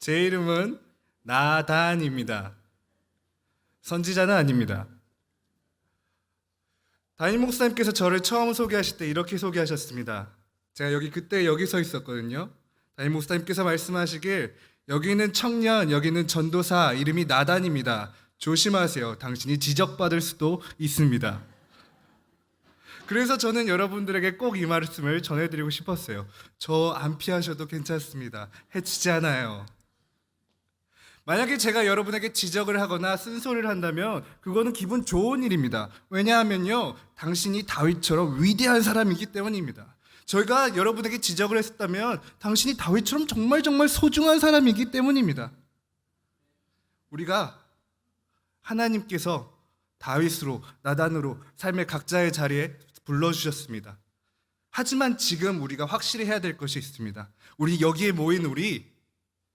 제 이름은 나단입니다. 선지자는 아닙니다. 담임 목사님께서 저를 처음 소개하실 때 이렇게 소개하셨습니다. 제가 그때 여기 서 있었거든요. 담임 목사님께서 말씀하시길 여기는 청년, 여기는 전도사, 이름이 나단입니다. 조심하세요. 당신이 지적받을 수도 있습니다. 그래서 저는 여러분들에게 꼭 이 말씀을 전해드리고 싶었어요. 저 안 피하셔도 괜찮습니다. 해치지 않아요. 만약에 제가 여러분에게 지적을 하거나 쓴소리를 한다면 그거는 기분 좋은 일입니다. 왜냐하면요, 당신이 다윗처럼 위대한 사람이기 때문입니다. 저희가 여러분에게 지적을 했었다면 당신이 다윗처럼 정말 소중한 사람이기 때문입니다. 우리가 하나님께서 다윗으로, 나단으로 삶의 각자의 자리에 불러주셨습니다. 하지만 지금 우리가 확실히 해야 될 것이 있습니다. 우리 여기에 모인 우리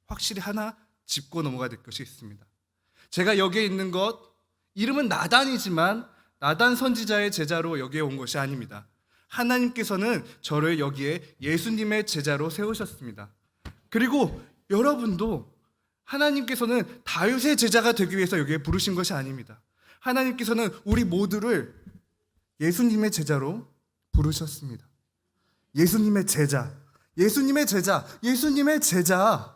확실히 하나 짚고 넘어가야 될 것이 있습니다. 제가 여기에 있는 것, 이름은 나단이지만 나단 선지자의 제자로 여기에 온 것이 아닙니다. 하나님께서는 저를 여기에 예수님의 제자로 세우셨습니다. 그리고 여러분도 하나님께서는 다윗의 제자가 되기 위해서 여기에 부르신 것이 아닙니다. 하나님께서는 우리 모두를 예수님의 제자로 부르셨습니다. 예수님의 제자, 예수님의 제자, 예수님의 제자.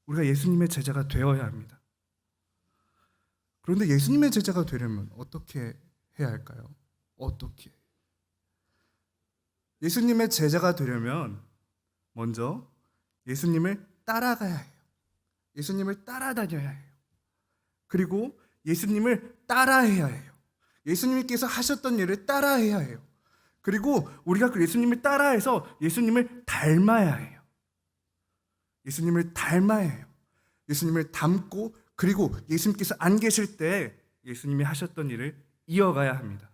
우리가 예수님의 제자가 되어야 합니다. 그런데 예수님의 제자가 되려면 어떻게 해야 할까요? 어떻게? 예수님의 제자가 되려면 먼저 예수님을 따라가야 해요. 예수님을 따라다녀야 해요. 그리고 예수님을 따라해야 해요. 예수님께서 하셨던 일을 따라해야 해요. 그리고 우리가 그 예수님을 따라해서 예수님을 닮아야 해요. 예수님을 닮아야 해요. 예수님을 닮고, 그리고 예수님께서 안 계실 때 예수님이 하셨던 일을 이어가야 합니다.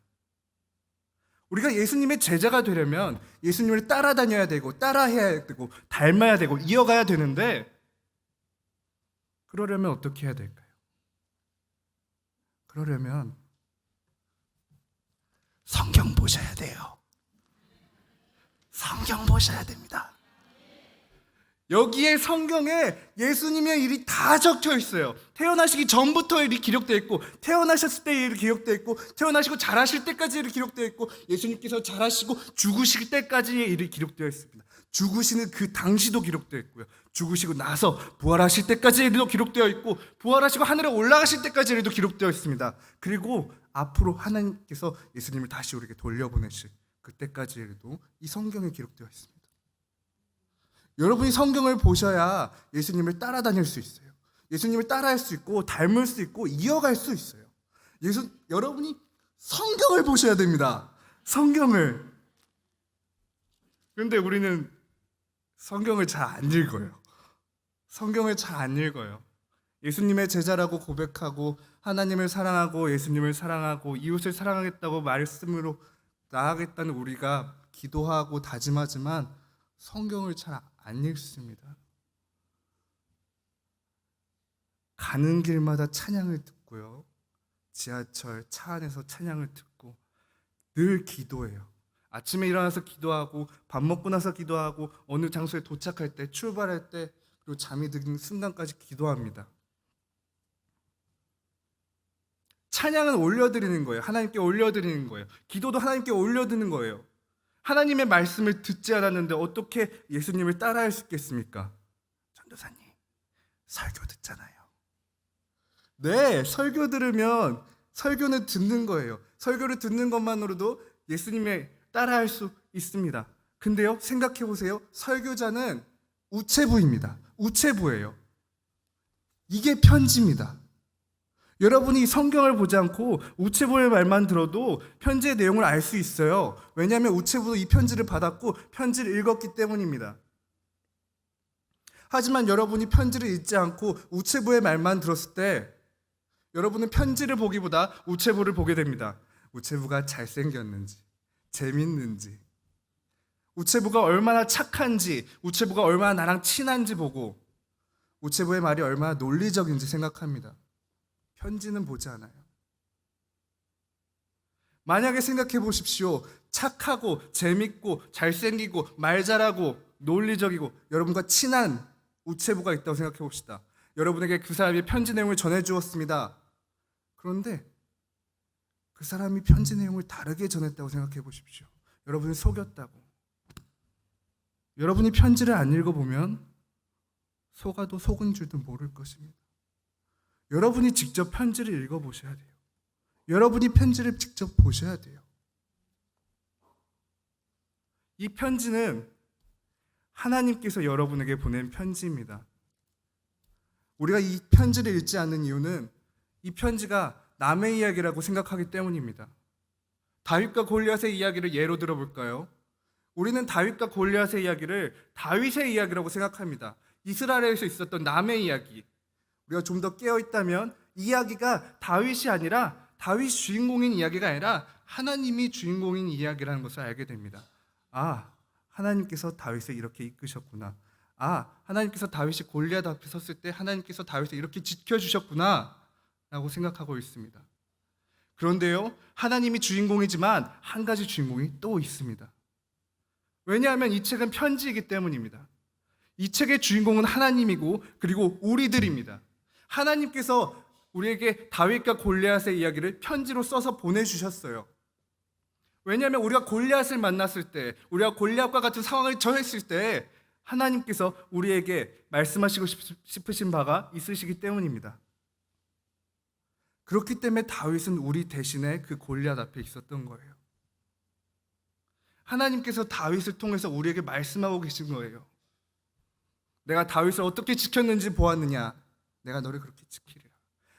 우리가 예수님의 제자가 되려면 예수님을 따라다녀야 되고, 따라해야 되고, 닮아야 되고, 이어가야 되는데, 그러려면 어떻게 해야 될까요? 그러려면 성경 보셔야 돼요. 성경 보셔야 됩니다. 여기에 성경에 예수님의 일이 다 적혀 있어요. 태어나시기 전부터 일이 기록되어 있고, 태어나셨을 때의 일이 기록되어 있고, 태어나시고 자라실 때까지의 일이 기록되어 있고, 예수님께서 자라시고 죽으실 때까지의 일이 기록되어 있습니다. 죽으시는 그 당시도 기록되어 있고요, 죽으시고 나서 부활하실 때까지의 일도 기록되어 있고, 부활하시고 하늘에 올라가실 때까지의 일도 기록되어 있습니다. 그리고 앞으로 하나님께서 예수님을 다시 우리에게 돌려보내실 그때까지의 일도 이 성경에 기록되어 있습니다. 여러분이 성경을 보셔야 예수님을 따라다닐 수 있어요. 예수님을 따라할 수 있고, 닮을 수 있고, 이어갈 수 있어요. 여러분이 성경을 보셔야 됩니다. 성경을. 그런데 우리는 성경을 잘 안 읽어요. 성경을 잘 안 읽어요. 예수님의 제자라고 고백하고, 하나님을 사랑하고, 예수님을 사랑하고, 이웃을 사랑하겠다고 말씀으로 나아가겠다는 우리가 기도하고 다짐하지만 성경을 잘 안 읽습니다. 가는 길마다 찬양을 듣고요, 지하철, 차 안에서 찬양을 듣고 늘 기도해요. 아침에 일어나서 기도하고, 밥 먹고 나서 기도하고, 어느 장소에 도착할 때, 출발할 때, 그리고 잠이 드는 순간까지 기도합니다. 찬양은 올려드리는 거예요. 하나님께 올려드리는 거예요. 기도도 하나님께 올려드리는 거예요. 하나님의 말씀을 듣지 않았는데 어떻게 예수님을 따라할 수 있겠습니까? 전도사님, 설교 듣잖아요. 네, 설교 들으면, 설교는 듣는 거예요. 설교를 듣는 것만으로도 예수님을 따라할 수 있습니다. 근데요, 생각해 보세요. 설교자는 우체부입니다. 우체부예요. 이게 편지입니다. 여러분이 성경을 보지 않고 우체부의 말만 들어도 편지의 내용을 알 수 있어요. 왜냐하면 우체부도 이 편지를 받았고 편지를 읽었기 때문입니다. 하지만 여러분이 편지를 읽지 않고 우체부의 말만 들었을 때 여러분은 편지를 보기보다 우체부를 보게 됩니다. 우체부가 잘생겼는지, 재밌는지, 우체부가 얼마나 착한지, 우체부가 얼마나 나랑 친한지 보고, 우체부의 말이 얼마나 논리적인지 생각합니다. 편지는 보지 않아요. 만약에 생각해 보십시오. 착하고 재밌고 잘생기고 말 잘하고 논리적이고 여러분과 친한 우체부가 있다고 생각해 봅시다. 여러분에게 그 사람이 편지 내용을 전해 주었습니다. 그런데 그 사람이 편지 내용을 다르게 전했다고 생각해 보십시오. 여러분을 속였다고. 여러분이 편지를 안 읽어보면 속아도 속은 줄도 모를 것입니다. 여러분이 직접 편지를 읽어보셔야 돼요. 여러분이 편지를 직접 보셔야 돼요. 이 편지는 하나님께서 여러분에게 보낸 편지입니다. 우리가 이 편지를 읽지 않는 이유는 이 편지가 남의 이야기라고 생각하기 때문입니다. 다윗과 골리앗의 이야기를 예로 들어볼까요? 우리는 다윗과 골리앗의 이야기를 다윗의 이야기라고 생각합니다. 이스라엘에서 있었던 남의 이야기. 우리가 좀 더 깨어있다면 이 이야기가 다윗이 아니라 다윗 주인공인 이야기가 아니라 하나님이 주인공인 이야기라는 것을 알게 됩니다. 아, 하나님께서 다윗을 이렇게 이끄셨구나. 아, 하나님께서 다윗이 골리앗 앞에 섰을 때 하나님께서 다윗을 이렇게 지켜주셨구나 라고 생각하고 있습니다. 그런데요, 하나님이 주인공이지만 한 가지 주인공이 또 있습니다. 왜냐하면 이 책은 편지이기 때문입니다. 이 책의 주인공은 하나님이고 그리고 우리들입니다. 하나님께서 우리에게 다윗과 골리앗의 이야기를 편지로 써서 보내주셨어요. 왜냐하면 우리가 골리앗을 만났을 때, 우리가 골리앗과 같은 상황을 처했을 때 하나님께서 우리에게 말씀하시고 싶으신 바가 있으시기 때문입니다. 그렇기 때문에 다윗은 우리 대신에 그 골리앗 앞에 있었던 거예요. 하나님께서 다윗을 통해서 우리에게 말씀하고 계신 거예요. 내가 다윗을 어떻게 지켰는지 보았느냐? 내가 너를 그렇게 지키리라.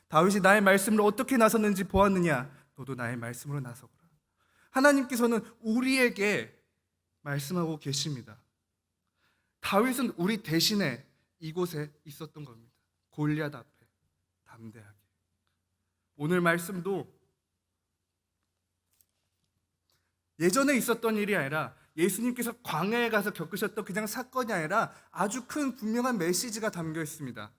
다윗이 나의 말씀으로 어떻게 나섰는지 보았느냐? 너도 나의 말씀으로 나서거라. 하나님께서는 우리에게 말씀하고 계십니다. 다윗은 우리 대신에 이곳에 있었던 겁니다. 골리앗 앞에 담대하게. 오늘 말씀도 예전에 있었던 일이 아니라 예수님께서 광야에 가서 겪으셨던 그냥 사건이 아니라 아주 큰 분명한 메시지가 담겨 있습니다.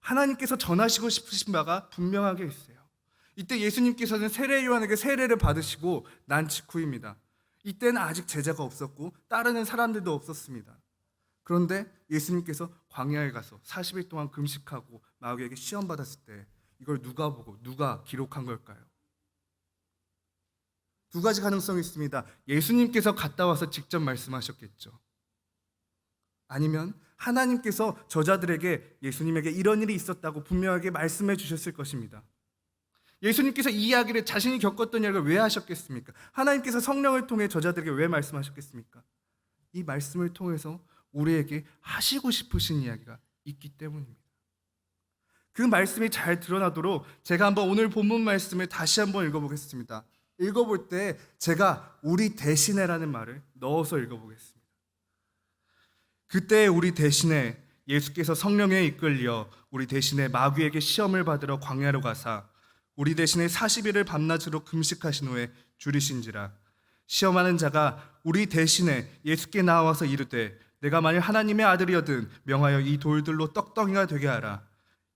하나님께서 전하시고 싶으신 바가 분명하게 있어요. 이때 예수님께서는 세례 요한에게 세례를 받으시고 난 직후입니다. 이때는 아직 제자가 없었고 따르는 사람들도 없었습니다. 그런데 예수님께서 광야에 가서 40일 동안 금식하고 마귀에게 시험 받았을 때 이걸 누가 보고 누가 기록한 걸까요? 두 가지 가능성이 있습니다. 예수님께서 갔다 와서 직접 말씀하셨겠죠. 아니면 하나님께서 저자들에게 예수님에게 이런 일이 있었다고 분명하게 말씀해 주셨을 것입니다. 예수님께서 이 이야기를 자신이 겪었던 이야기를 왜 하셨겠습니까? 하나님께서 성령을 통해 저자들에게 왜 말씀하셨겠습니까? 이 말씀을 통해서 우리에게 하시고 싶으신 이야기가 있기 때문입니다. 그 말씀이 잘 드러나도록 제가 한번 오늘 본문 말씀을 다시 한번 읽어보겠습니다. 읽어볼 때 제가 우리 대신에라는 말을 넣어서 읽어보겠습니다. 그때 우리 대신에 예수께서 성령에 이끌려 우리 대신에 마귀에게 시험을 받으러 광야로 가사 우리 대신에 40일을 밤낮으로 금식하신 후에 줄이신지라. 시험하는 자가 우리 대신에 예수께 나와서 이르되 내가 만일 하나님의 아들이거든 명하여 이 돌들로 떡덩이가 되게 하라.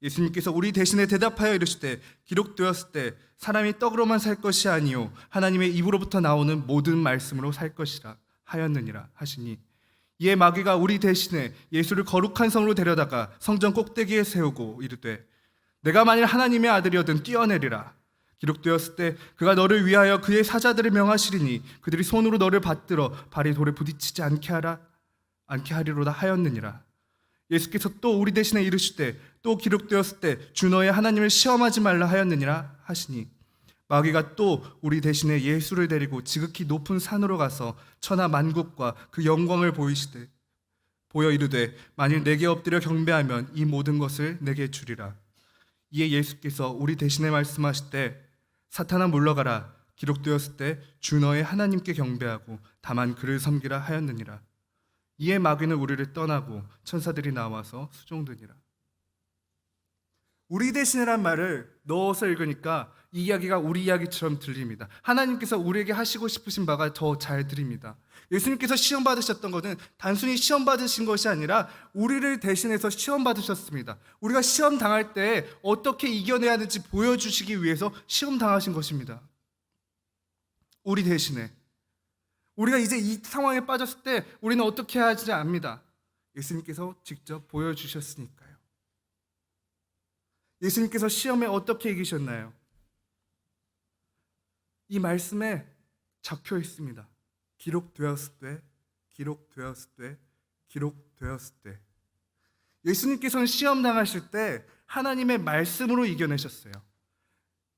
예수님께서 우리 대신에 대답하여 이르시되 기록되었을 때 사람이 떡으로만 살 것이 아니요 하나님의 입으로부터 나오는 모든 말씀으로 살 것이라 하였느니라 하시니, 이에 마귀가 우리 대신에 예수를 거룩한 성으로 데려다가 성전 꼭대기에 세우고 이르되 내가 만일 하나님의 아들이거든 뛰어내리라. 기록되었을 때 그가 너를 위하여 그의 사자들을 명하시리니 그들이 손으로 너를 받들어 발이 돌에 부딪히지 않게 하리로다 하였느니라. 예수께서 또 우리 대신에 이르시되 또 기록되었을 때 주 너의 하나님을 시험하지 말라 하였느니라 하시니, 마귀가 또 우리 대신에 예수를 데리고 지극히 높은 산으로 가서 천하 만국과 그 영광을 보여 이르되 만일 내게 엎드려 경배하면 이 모든 것을 내게 주리라. 이에 예수께서 우리 대신에 말씀하시되 사탄아 물러가라. 기록되었을 때 주 너의 하나님께 경배하고 다만 그를 섬기라 하였느니라. 이에 마귀는 우리를 떠나고 천사들이 나와서 수종드니라. 우리 대신이란 말을 넣어서 읽으니까 이 이야기가 우리 이야기처럼 들립니다. 하나님께서 우리에게 하시고 싶으신 바가 더 잘 들립니다. 예수님께서 시험 받으셨던 것은 단순히 시험 받으신 것이 아니라 우리를 대신해서 시험 받으셨습니다. 우리가 시험 당할 때 어떻게 이겨내야 하는지 보여주시기 위해서 시험 당하신 것입니다. 우리 대신에. 우리가 이제 이 상황에 빠졌을 때 우리는 어떻게 해야 하지 압니다. 예수님께서 직접 보여주셨으니까요. 예수님께서 시험에 어떻게 이기셨나요? 이 말씀에 적혀 있습니다. 기록되었으되, 기록되었으되, 기록되었으되. 예수님께서는 시험 당하실 때 하나님의 말씀으로 이겨내셨어요.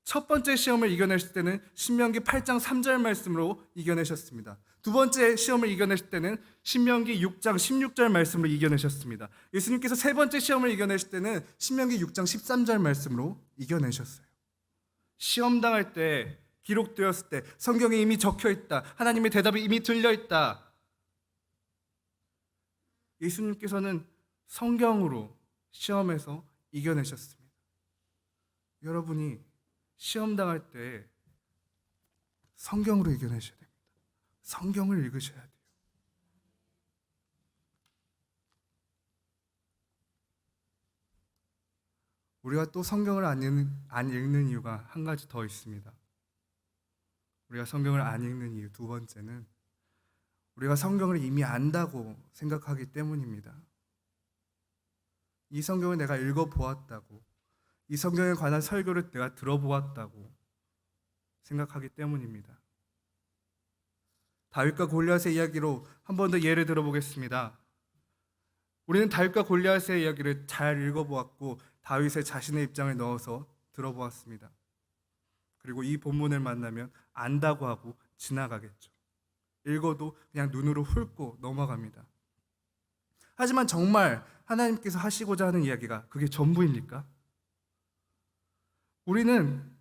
첫 번째 시험을 이겨내실 때는 신명기 8장 3절 말씀으로 이겨내셨습니다. 두 번째 시험을 이겨내실 때는 신명기 6장 16절 말씀으로 이겨내셨습니다. 예수님께서 세 번째 시험을 이겨내실 때는 신명기 6장 13절 말씀으로 이겨내셨어요. 시험 당할 때, 기록되었을 때, 성경에 이미 적혀 있다. 하나님의 대답이 이미 들려 있다. 예수님께서는 성경으로 시험에서 이겨내셨습니다. 여러분이 시험 당할 때 성경으로 이겨내셔야 됩니다. 성경을 읽으셔야 돼요. 우리가 또 성경을 안 읽는 이유가 한 가지 더 있습니다. 우리가 성경을 안 읽는 이유 두 번째는 우리가 성경을 이미 안다고 생각하기 때문입니다. 이 성경을 내가 읽어보았다고, 이 성경에 관한 설교를 내가 들어보았다고 생각하기 때문입니다. 다윗과 골리앗의 이야기로 한 번 더 예를 들어보겠습니다. 우리는 다윗과 골리앗의 이야기를 잘 읽어보았고 다윗의 자신의 입장을 넣어서 들어보았습니다. 그리고 이 본문을 만나면 안다고 하고 지나가겠죠. 읽어도 그냥 눈으로 훑고 넘어갑니다. 하지만 정말 하나님께서 하시고자 하는 이야기가 그게 전부입니까? 우리는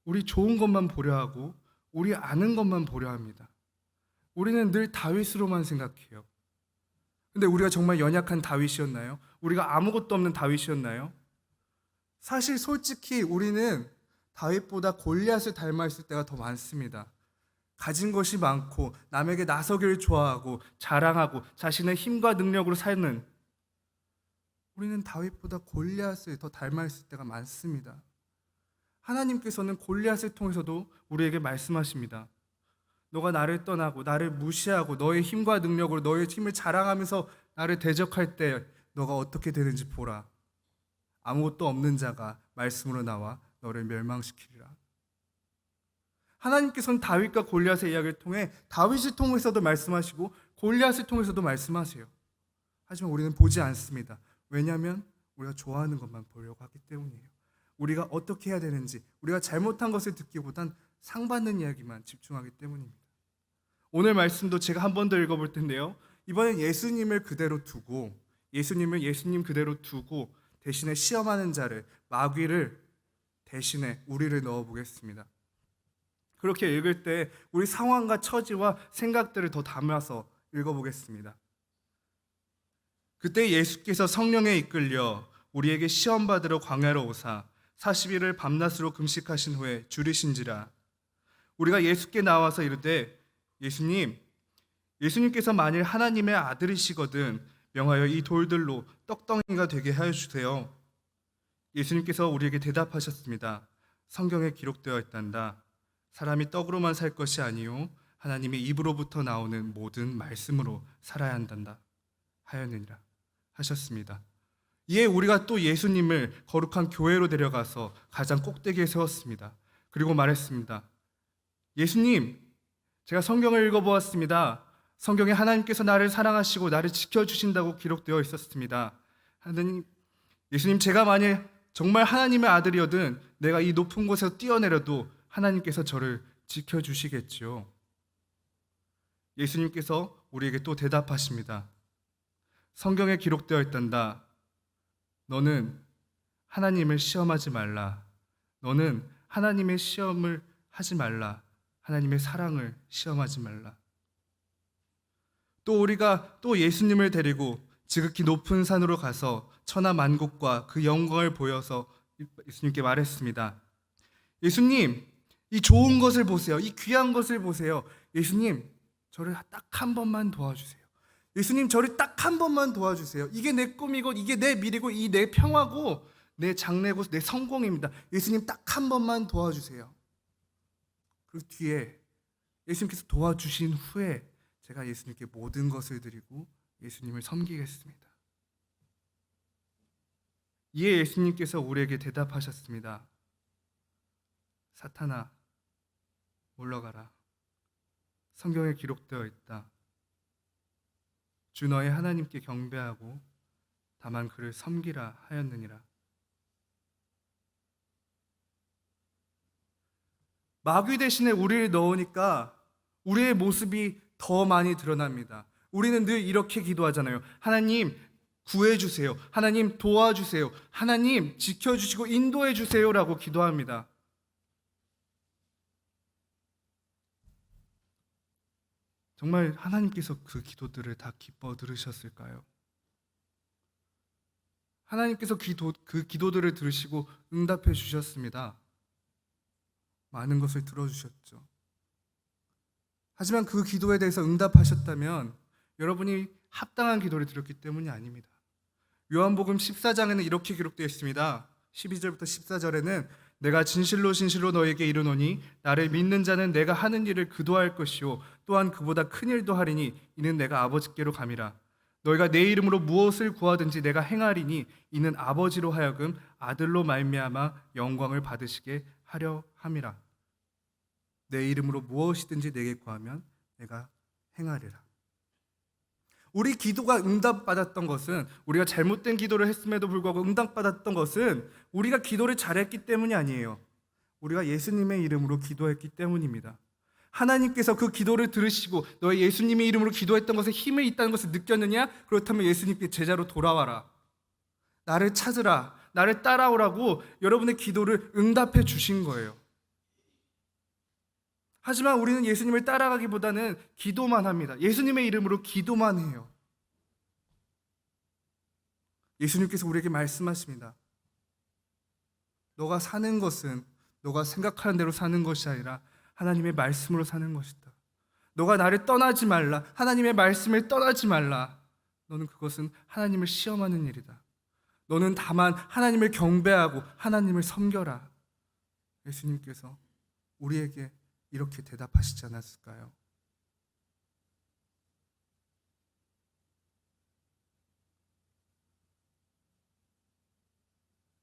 우리 좋은 것만 보려 하고 우리 아는 것만 보려 합니다. 우리는 늘 다윗으로만 생각해요. 근데 우리가 정말 연약한 다윗이었나요? 우리가 아무것도 없는 다윗이었나요? 사실 솔직히 우리는 다윗보다 골리앗을 닮아 있을 때가 더 많습니다. 가진 것이 많고 남에게 나서기를 좋아하고 자랑하고 자신의 힘과 능력으로 사는, 우리는 다윗보다 골리앗을 더 닮아 있을 때가 많습니다. 하나님께서는 골리앗을 통해서도 우리에게 말씀하십니다. 너가 나를 떠나고 나를 무시하고 너의 힘과 능력으로 너의 힘을 자랑하면서 나를 대적할 때 너가 어떻게 되는지 보라. 아무것도 없는 자가 말씀으로 나와 너를 멸망시키리라. 하나님께서는 다윗과 골리앗의 이야기를 통해 다윗을 통해서도 말씀하시고 골리앗을 통해서도 말씀하세요. 하지만 우리는 보지 않습니다. 왜냐하면 우리가 좋아하는 것만 보려고 하기 때문이에요. 우리가 어떻게 해야 되는지, 우리가 잘못한 것을 듣기보단 상받는 이야기만 집중하기 때문입니다. 오늘 말씀도 제가 한 번 더 읽어볼 텐데요. 이번엔 예수님을 그대로 두고, 예수님 그대로 두고 대신에 시험하는 자를, 마귀를 대신에 우리를 넣어보겠습니다. 그렇게 읽을 때 우리 상황과 처지와 생각들을 더 담아서 읽어보겠습니다. 그때 예수께서 성령에 이끌려 우리에게 시험 받으러 광야로 오사 40일을 밤낮으로 금식하신 후에 줄이신지라. 우리가 예수께 나와서 이르되 예수님께서 만일 하나님의 아들이시거든 명하여 이 돌들로 떡덩이가 되게 하여 주세요. 예수님께서 우리에게 대답하셨습니다. 성경에 기록되어 있단다. 사람이 떡으로만 살 것이 아니요 하나님의 입으로부터 나오는 모든 말씀으로 살아야 한단다 하였느니라 하셨습니다. 이에 우리가 또 예수님을 거룩한 교회로 데려가서 가장 꼭대기에 세웠습니다. 그리고 말했습니다. 예수님, 제가 성경을 읽어보았습니다. 성경에 하나님께서 나를 사랑하시고 나를 지켜주신다고 기록되어 있었습니다. 예수님, 제가 만일 정말 하나님의 아들이어든 내가 이 높은 곳에서 뛰어내려도 하나님께서 저를 지켜주시겠지요. 예수님께서 우리에게 또 대답하십니다. 성경에 기록되어 있단다. 너는 하나님을 시험하지 말라. 너는 하나님의 시험을 하지 말라. 하나님의 사랑을 시험하지 말라. 또 우리가 또 예수님을 데리고 지극히 높은 산으로 가서 천하 만국과 그 영광을 보여서 예수님께 말했습니다. 예수님, 이 좋은 것을 보세요. 이 귀한 것을 보세요. 예수님, 저를 딱 한 번만 도와주세요. 예수님, 저를 딱 한 번만 도와주세요. 이게 내 꿈이고 이게 내 미래고 이 내 평화고 내 장래고 내 성공입니다. 예수님, 딱 한 번만 도와주세요. 그 뒤에 예수님께서 도와주신 후에 제가 예수님께 모든 것을 드리고 예수님을 섬기겠습니다. 이에 예수님께서 우리에게 대답하셨습니다. 사탄아, 물러가라. 성경에 기록되어 있다. 주 너의 하나님께 경배하고 다만 그를 섬기라 하였느니라. 마귀 대신에 우리를 넣으니까 우리의 모습이 더 많이 드러납니다. 우리는 늘 이렇게 기도하잖아요. 하나님 구해주세요. 하나님 도와주세요. 하나님 지켜주시고 인도해주세요라고 기도합니다. 정말 하나님께서 그 기도들을 다 기뻐 들으셨을까요? 하나님께서 그 기도들을 들으시고 응답해 주셨습니다. 많은 것을 들어주셨죠. 하지만 그 기도에 대해서 응답하셨다면 여러분이 합당한 기도를 드렸기 때문이 아닙니다. 요한복음 14장에는 이렇게 기록되어 있습니다. 12절부터 14절에는 내가 진실로 진실로 너에게 이르노니 나를 믿는 자는 내가 하는 일을 그도 할 것이요 또한 그보다 큰 일도 하리니 이는 내가 아버지께로 감이라. 너희가 내 이름으로 무엇을 구하든지 내가 행하리니 이는 아버지로 하여금 아들로 말미암아 영광을 받으시게 하려 함이라. 내 이름으로 무엇이든지 내게 구하면 내가 행하리라. 우리 기도가 응답받았던 것은, 우리가 잘못된 기도를 했음에도 불구하고 응답받았던 것은 우리가 기도를 잘했기 때문이 아니에요. 우리가 예수님의 이름으로 기도했기 때문입니다. 하나님께서 그 기도를 들으시고 너의 예수님의 이름으로 기도했던 것에 힘이 있다는 것을 느꼈느냐? 그렇다면 예수님께 제자로 돌아와라. 나를 찾으라. 나를 따라오라고 여러분의 기도를 응답해 주신 거예요. 하지만 우리는 예수님을 따라가기보다는 기도만 합니다. 예수님의 이름으로 기도만 해요. 예수님께서 우리에게 말씀하십니다. 너가 사는 것은 너가 생각하는 대로 사는 것이 아니라 하나님의 말씀으로 사는 것이다. 너가 나를 떠나지 말라. 하나님의 말씀을 떠나지 말라. 너는 그것은 하나님을 시험하는 일이다. 너는 다만 하나님을 경배하고 하나님을 섬겨라. 예수님께서 우리에게 이렇게 대답하시지 않았을까요?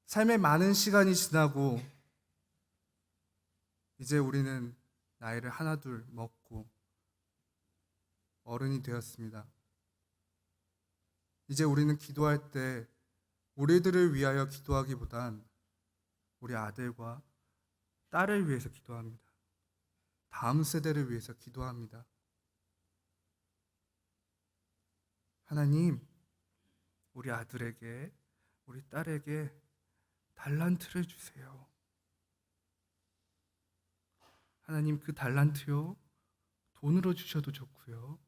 삶의 많은 시간이 지나고 이제 우리는 나이를 하나둘 먹고 어른이 되었습니다. 이제 우리는 기도할 때 우리들을 위하여 기도하기보단 우리 아들과 딸을 위해서 기도합니다. 다음 세대를 위해서 기도합니다. 하나님, 우리 아들에게, 우리 딸에게 달란트를 주세요. 하나님, 그 달란트요, 돈으로 주셔도 좋고요,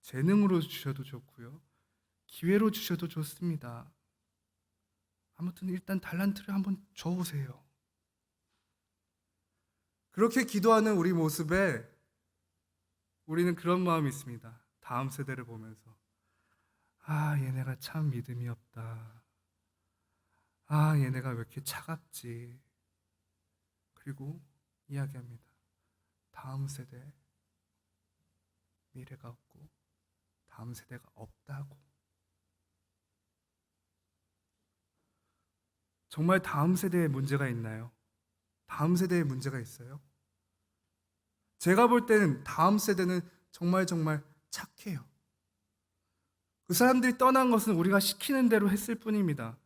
재능으로 주셔도 좋고요, 기회로 주셔도 좋습니다. 아무튼 일단 달란트를 한번 줘보세요. 그렇게 기도하는 우리 모습에 우리는 그런 마음이 있습니다. 다음 세대를 보면서 얘네가 참 믿음이 없다. 얘네가 왜 이렇게 차갑지. 그리고 이야기합니다. 다음 세대 미래가 없고 다음 세대가 없다고. 정말 다음 세대에 문제가 있나요? 다음 세대에 문제가 있어요? 제가 볼 때는 다음 세대는 정말 착해요. 그 사람들이 떠난 것은 우리가 시키는 대로 했을 뿐입니다.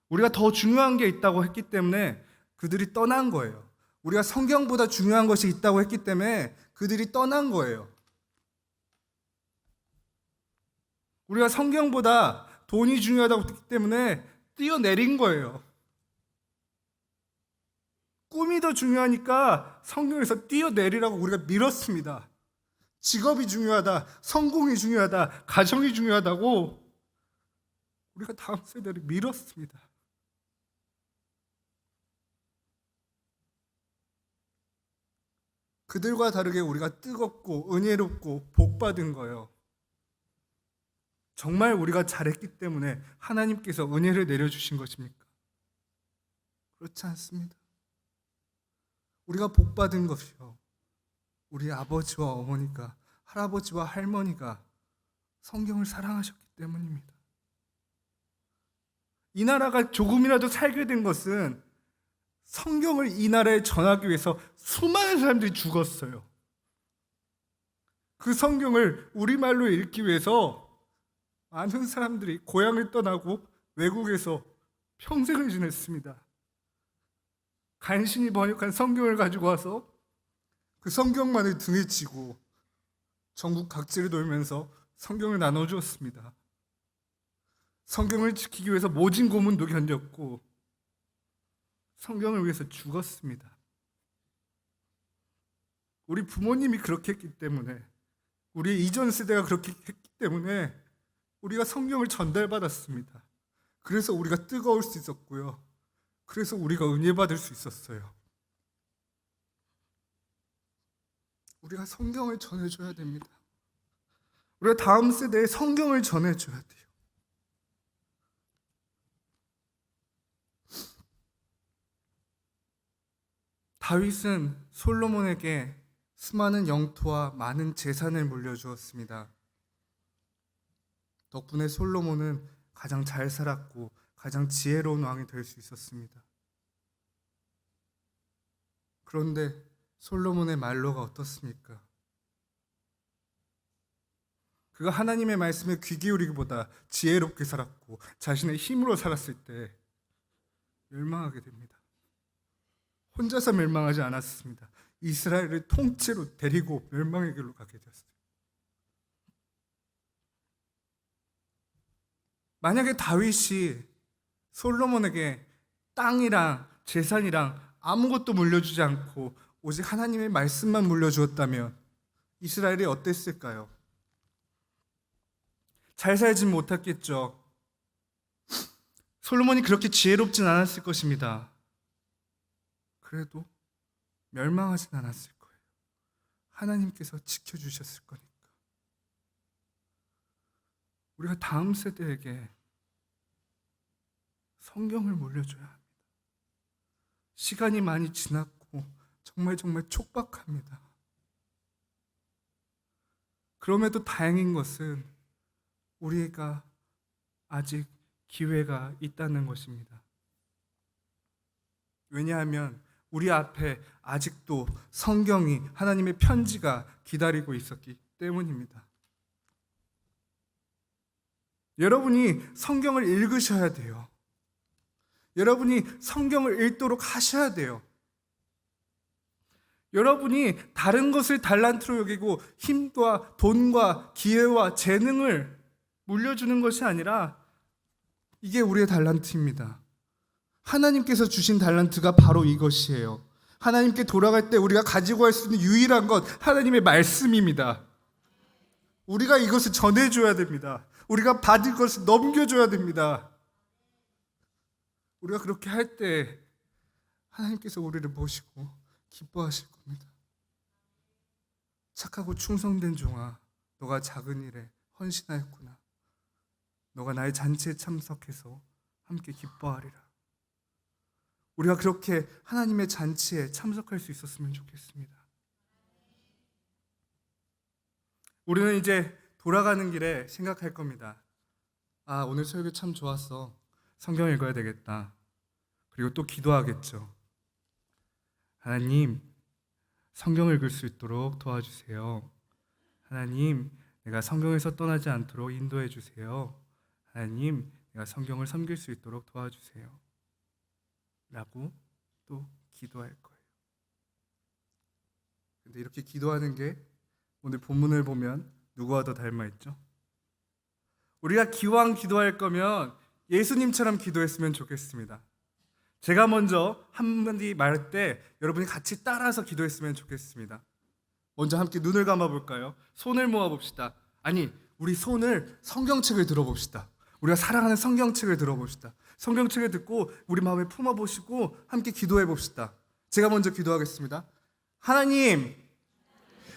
우리가 더 중요한 게 있다고 했기 때문에 그들이 떠난 거예요. 우리가 성경보다 중요한 것이 있다고 했기 때문에 그들이 떠난 거예요. 우리가 성경보다 돈이 중요하다고 했기 때문에 뛰어내린 거예요. 꿈이 더 중요하니까 성경에서 뛰어내리라고 우리가 밀었습니다. 직업이 중요하다, 성공이 중요하다, 가정이 중요하다고 우리가 다음 세대를 밀었습니다. 그들과 다르게 우리가 뜨겁고 은혜롭고 복받은 거예요. 정말 우리가 잘했기 때문에 하나님께서 은혜를 내려주신 것입니까? 그렇지 않습니다. 우리가 복받은 것이요, 우리 아버지와 어머니가, 할아버지와 할머니가 성경을 사랑하셨기 때문입니다. 이 나라가 조금이라도 살게 된 것은 성경을 이 나라에 전하기 위해서 수많은 사람들이 죽었어요. 그 성경을 우리말로 읽기 위해서 많은 사람들이 고향을 떠나고 외국에서 평생을 지냈습니다. 간신히 번역한 성경을 가지고 와서 그 성경만을 등에 지고 전국 각지를 돌면서 성경을 나눠주었습니다. 성경을 지키기 위해서 모진 고문도 견뎠고 성경을 위해서 죽었습니다. 우리 부모님이 그렇게 했기 때문에, 우리 이전 세대가 그렇게 했기 때문에 우리가 성경을 전달받았습니다. 그래서 우리가 뜨거울 수 있었고요. 그래서 우리가 은혜 받을 수 있었어요. 우리가 성경을 전해줘야 됩니다. 우리가 다음 세대에 성경을 전해줘야 돼요. 다윗은 솔로몬에게 수많은 영토와 많은 재산을 물려주었습니다. 덕분에 솔로몬은 가장 잘 살았고 가장 지혜로운 왕이 될 수 있었습니다. 그런데 솔로몬의 말로가 어떻습니까? 그가 하나님의 말씀에 귀 기울이기보다 지혜롭게 살았고 자신의 힘으로 살았을 때 멸망하게 됩니다. 혼자서 멸망하지 않았습니다. 이스라엘을 통째로 데리고 멸망의 길로 가게 되었어요. 만약에 다윗이 솔로몬에게 땅이랑 재산이랑 아무것도 물려주지 않고 오직 하나님의 말씀만 물려주었다면 이스라엘이 어땠을까요? 잘 살진 못했겠죠. 솔로몬이 그렇게 지혜롭진 않았을 것입니다. 그래도 멸망하진 않았을 거예요. 하나님께서 지켜주셨을 거니까. 우리가 다음 세대에게 성경을 물려줘야 합니다. 시간이 많이 지났고 정말 촉박합니다. 그럼에도 다행인 것은 우리가 아직 기회가 있다는 것입니다. 왜냐하면 우리 앞에 아직도 성경이, 하나님의 편지가 기다리고 있었기 때문입니다. 여러분이 성경을 읽으셔야 돼요. 여러분이 성경을 읽도록 하셔야 돼요. 여러분이 다른 것을 달란트로 여기고 힘과 돈과 기회와 재능을 물려주는 것이 아니라 이게 우리의 달란트입니다. 하나님께서 주신 달란트가 바로 이것이에요. 하나님께 돌아갈 때 우리가 가지고 갈 수 있는 유일한 것, 하나님의 말씀입니다. 우리가 이것을 전해줘야 됩니다. 우리가 받을 것을 넘겨줘야 됩니다. 우리가 그렇게 할 때 하나님께서 우리를 보시고 기뻐하실 겁니다. 착하고 충성된 종아, 너가 작은 일에 헌신하였구나. 너가 나의 잔치에 참석해서 함께 기뻐하리라. 우리가 그렇게 하나님의 잔치에 참석할 수 있었으면 좋겠습니다. 우리는 이제 돌아가는 길에 생각할 겁니다. 아, 오늘 설교 참 좋았어. 성경 읽어야 되겠다. 그리고 또 기도하겠죠. 하나님, 성경 읽을 수 있도록 도와주세요. 하나님, 내가 성경에서 떠나지 않도록 인도해 주세요. 하나님, 내가 성경을 섬길 수 있도록 도와주세요. 라고 또 기도할 거예요. 근데 이렇게 기도하는 게 오늘 본문을 보면 누구와 더 닮아 있죠? 우리가 기왕 기도할 거면 예수님처럼 기도했으면 좋겠습니다. 제가 먼저 한마디 말할 때 여러분이 같이 따라서 기도했으면 좋겠습니다. 먼저 함께 눈을 감아 볼까요? 손을 모아 봅시다. 아니, 우리 손을 성경책을 들어봅시다. 우리가 사랑하는 성경책을 들어봅시다. 성경책을 듣고 우리 마음에 품어보시고 함께 기도해 봅시다. 제가 먼저 기도하겠습니다. 하나님,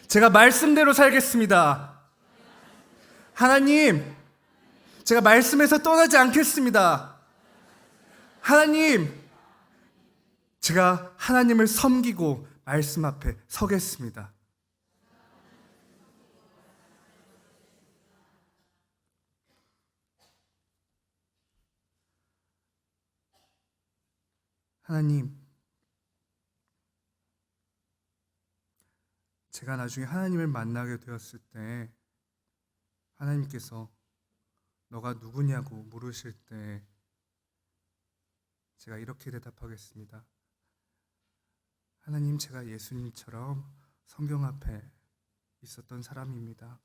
제가 말씀대로 살겠습니다. 하나님, 제가 말씀에서 떠나지 않겠습니다. 하나님, 제가 하나님을 섬기고 말씀 앞에 서겠습니다. 하나님, 제가 나중에 하나님을 만나게 되었을 때 하나님께서 너가 누구냐고 물으실 때 제가 이렇게 대답하겠습니다. 하나님, 제가 예수님처럼 성경 앞에 있었던 사람입니다.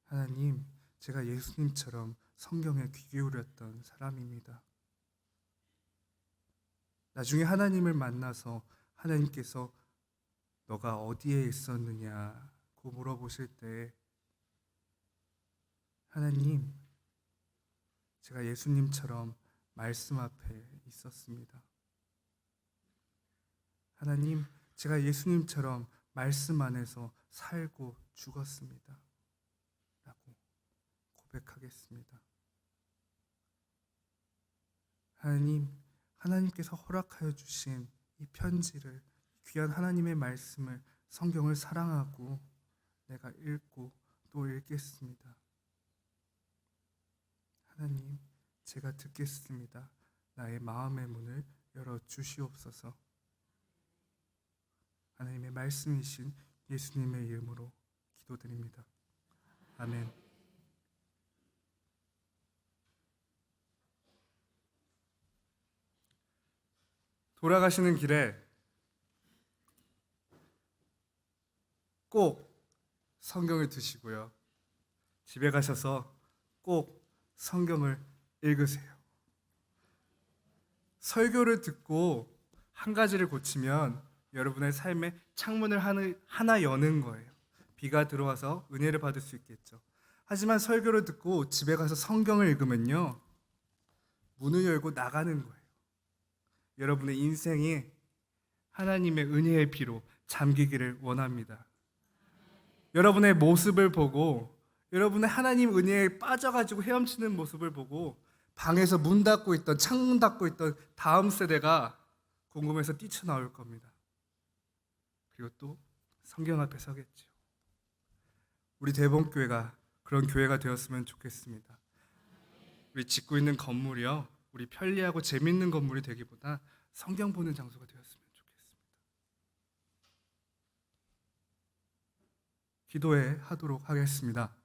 하나님, 제가 예수님처럼 성경에 귀 기울였던 사람입니다. 나중에 하나님을 만나서 하나님께서 너가 어디에 있었느냐고 물어보실 때 하나님, 제가 예수님처럼 말씀 앞에 있었습니다. 하나님, 제가 예수님처럼 말씀 안에서 살고 죽었습니다. 라고 고백하겠습니다. 하나님, 하나님께서 허락하여 주신 이 편지를, 귀한 하나님의 말씀을, 성경을 사랑하고 내가 읽고 또 읽겠습니다. 하나님, 제가 듣겠습니다. 나의 마음의 문을 열어 주시옵소서. 하나님의 말씀이신 예수님의 이름으로 기도드립니다. 아멘. 돌아가시는 길에 꼭 성경을 드시고요. 집에 가셔서 꼭 성경을 읽으세요. 설교를 듣고 한 가지를 고치면 여러분의 삶의 창문을 하나 여는 거예요. 비가 들어와서 은혜를 받을 수 있겠죠. 하지만 설교를 듣고 집에 가서 성경을 읽으면요, 문을 열고 나가는 거예요. 여러분의 인생이 하나님의 은혜의 피로 잠기기를 원합니다. 여러분의 모습을 보고, 여러분의 하나님 은혜에 빠져가지고 헤엄치는 모습을 보고 방에서 문 닫고 있던, 창문 닫고 있던 다음 세대가 궁금해서 뛰쳐나올 겁니다. 그리고 또 성경 앞에 서겠죠. 우리 대본교회가 그런 교회가 되었으면 좋겠습니다. 우리 짓고 있는 건물이요, 우리 편리하고 재밌는 건물이 되기보다 성경 보는 장소가 되었으면 좋겠습니다. 기도해 하도록 하겠습니다.